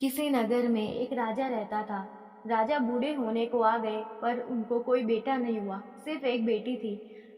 किसी नगर में एक राजा रहता था। राजा बूढ़े होने को आ गए पर उनको कोई बेटा नहीं हुआ, सिर्फ एक बेटी थी।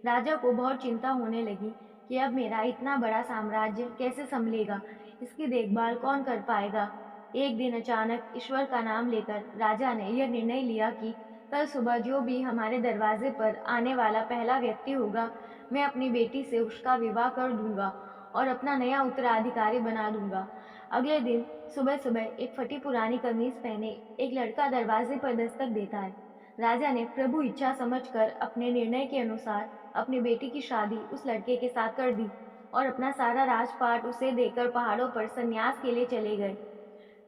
राजा को बहुत चिंता होने लगी कि अब मेरा इतना बड़ा साम्राज्य कैसे संभलेगा, इसकी देखभाल कौन कर पाएगा। एक दिन अचानक ईश्वर का नाम लेकर राजा ने यह निर्णय लिया कि कल सुबह जो भी हमारे दरवाजे पर आने वाला पहला व्यक्ति होगा, मैं अपनी बेटी से उसका विवाह कर दूंगा और अपना नया उत्तराधिकारी बना दूंगा। अगले दिन सुबह सुबह एक फटी पुरानी कमीज पहने एक लड़का दरवाजे पर दस्तक देता है। राजा ने प्रभु इच्छा समझकर अपने निर्णय के अनुसार अपनी बेटी की शादी उस लड़के के साथ कर दी और अपना सारा राजपाट उसे देकर पहाड़ों पर संन्यास के लिए चले गए।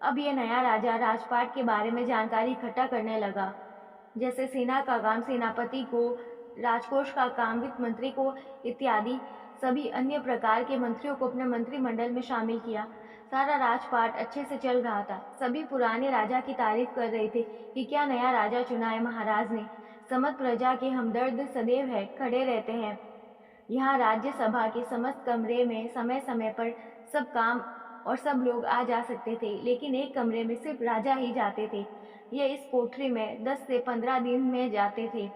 अब ये नया राजा राजपाट के बारे में जानकारी इकट्ठा करने लगा, जैसे सेना का काम सेनापति को, राजकोष का काम वित्त मंत्री को इत्यादि। सभी अन्य प्रकार के मंत्रियों को अपने मंत्रिमंडल में शामिल किया। सारा राजपाट अच्छे से चल रहा था। सभी पुराने राजा की तारीफ कर रहे थे कि क्या नया राजा चुना है महाराज ने। समस्त प्रजा के हमदर्द सदैव है खड़े रहते हैं। यहाँ राज्यसभा के समस्त कमरे में समय समय पर सब काम और सब लोग आ जा सकते थे, लेकिन एक कमरे में सिर्फ राजा ही जाते थे। ये इस कोठरी में 10 से 15 दिन में जाते थे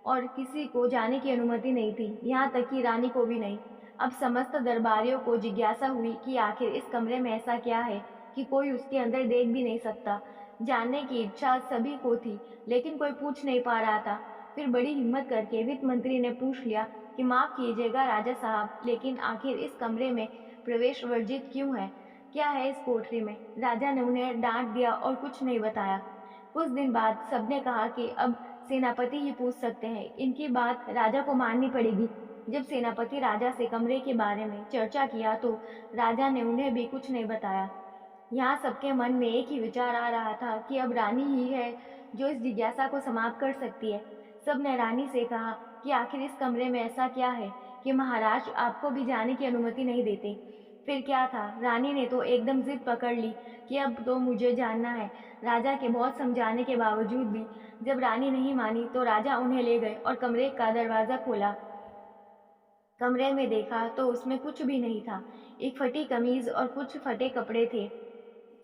और किसी को जाने की अनुमति नहीं थी, यहाँ तक कि रानी को भी नहीं। अब समस्त दरबारियों को जिज्ञासा हुई कि आखिर इस कमरे में ऐसा क्या है कि कोई उसके अंदर देख भी नहीं सकता। जानने की इच्छा सभी को थी, लेकिन कोई पूछ नहीं पा रहा था। फिर बड़ी हिम्मत करके वित्त मंत्री ने पूछ लिया कि माफ कीजिएगा राजा साहब, लेकिन आखिर इस कमरे में प्रवेश वर्जित क्यों है? क्या है इस कोठरी में? राजा ने उन्हें डांट दिया और कुछ नहीं बताया। कुछ दिन बाद सबने कहा कि अब सेनापति ही पूछ सकते हैं, इनकी बात राजा को माननी पड़ेगी। जब सेनापति राजा से कमरे के बारे में चर्चा किया तो राजा ने उन्हें भी कुछ नहीं बताया। यहाँ सबके मन में एक ही विचार आ रहा था कि अब रानी ही है जो इस जिज्ञासा को समाप्त कर सकती है। सब ने रानी से कहा कि आखिर इस कमरे में ऐसा क्या है कि महाराज आपको भी जाने की अनुमति नहीं देते। फिर क्या था, रानी ने तो एकदम जिद पकड़ ली कि अब तो मुझे जानना है। राजा के बहुत समझाने के बावजूद भी जब रानी नहीं मानी तो राजा उन्हें ले गए और कमरे का दरवाजा खोला। कमरे में देखा तो उसमें कुछ भी नहीं था। एक फटी कमीज और कुछ फटे कपड़े थे।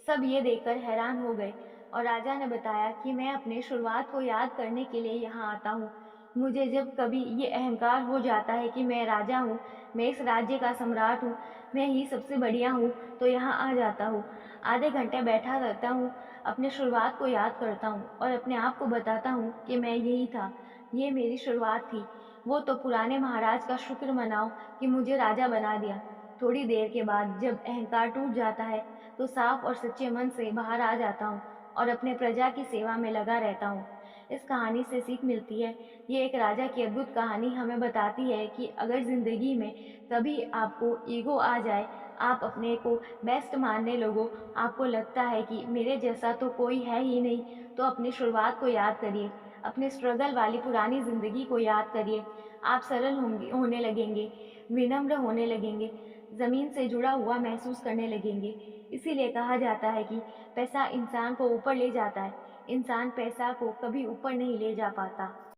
सब ये देखकर हैरान हो गए और राजा ने बताया कि मैं अपने शुरुआत को याद करने के लिए यहाँ आता हूँ। मुझे जब कभी ये अहंकार हो जाता है कि मैं राजा हूँ, मैं इस राज्य का सम्राट हूँ, मैं ही सबसे बढ़िया हूँ, तो यहाँ आ जाता हूँ। आधे घंटे बैठा रहता हूँ, अपने शुरुआत को याद करता हूँ और अपने आप को बताता हूँ कि मैं यही था, ये मेरी शुरुआत थी। वो तो पुराने महाराज का शुक्र मनाओ कि मुझे राजा बना दिया। थोड़ी देर के बाद जब अहंकार टूट जाता है तो साफ और सच्चे मन से बाहर आ जाता हूँ और अपने प्रजा की सेवा में लगा रहता हूँ। इस कहानी से सीख मिलती है। ये एक राजा की अद्भुत कहानी हमें बताती है कि अगर जिंदगी में कभी आपको ईगो आ जाए, आप अपने को बेस्ट मानने लगो, आपको लगता है कि मेरे जैसा तो कोई है ही नहीं, तो अपनी शुरुआत को याद करिए, अपने स्ट्रगल वाली पुरानी जिंदगी को याद करिए। आप सरल होने लगेंगे, विनम्र होने लगेंगे, जमीन से जुड़ा हुआ महसूस करने लगेंगे। इसीलिए कहा जाता है कि पैसा इंसान को ऊपर ले जाता है, इंसान पैसा को कभी ऊपर नहीं ले जा पाता।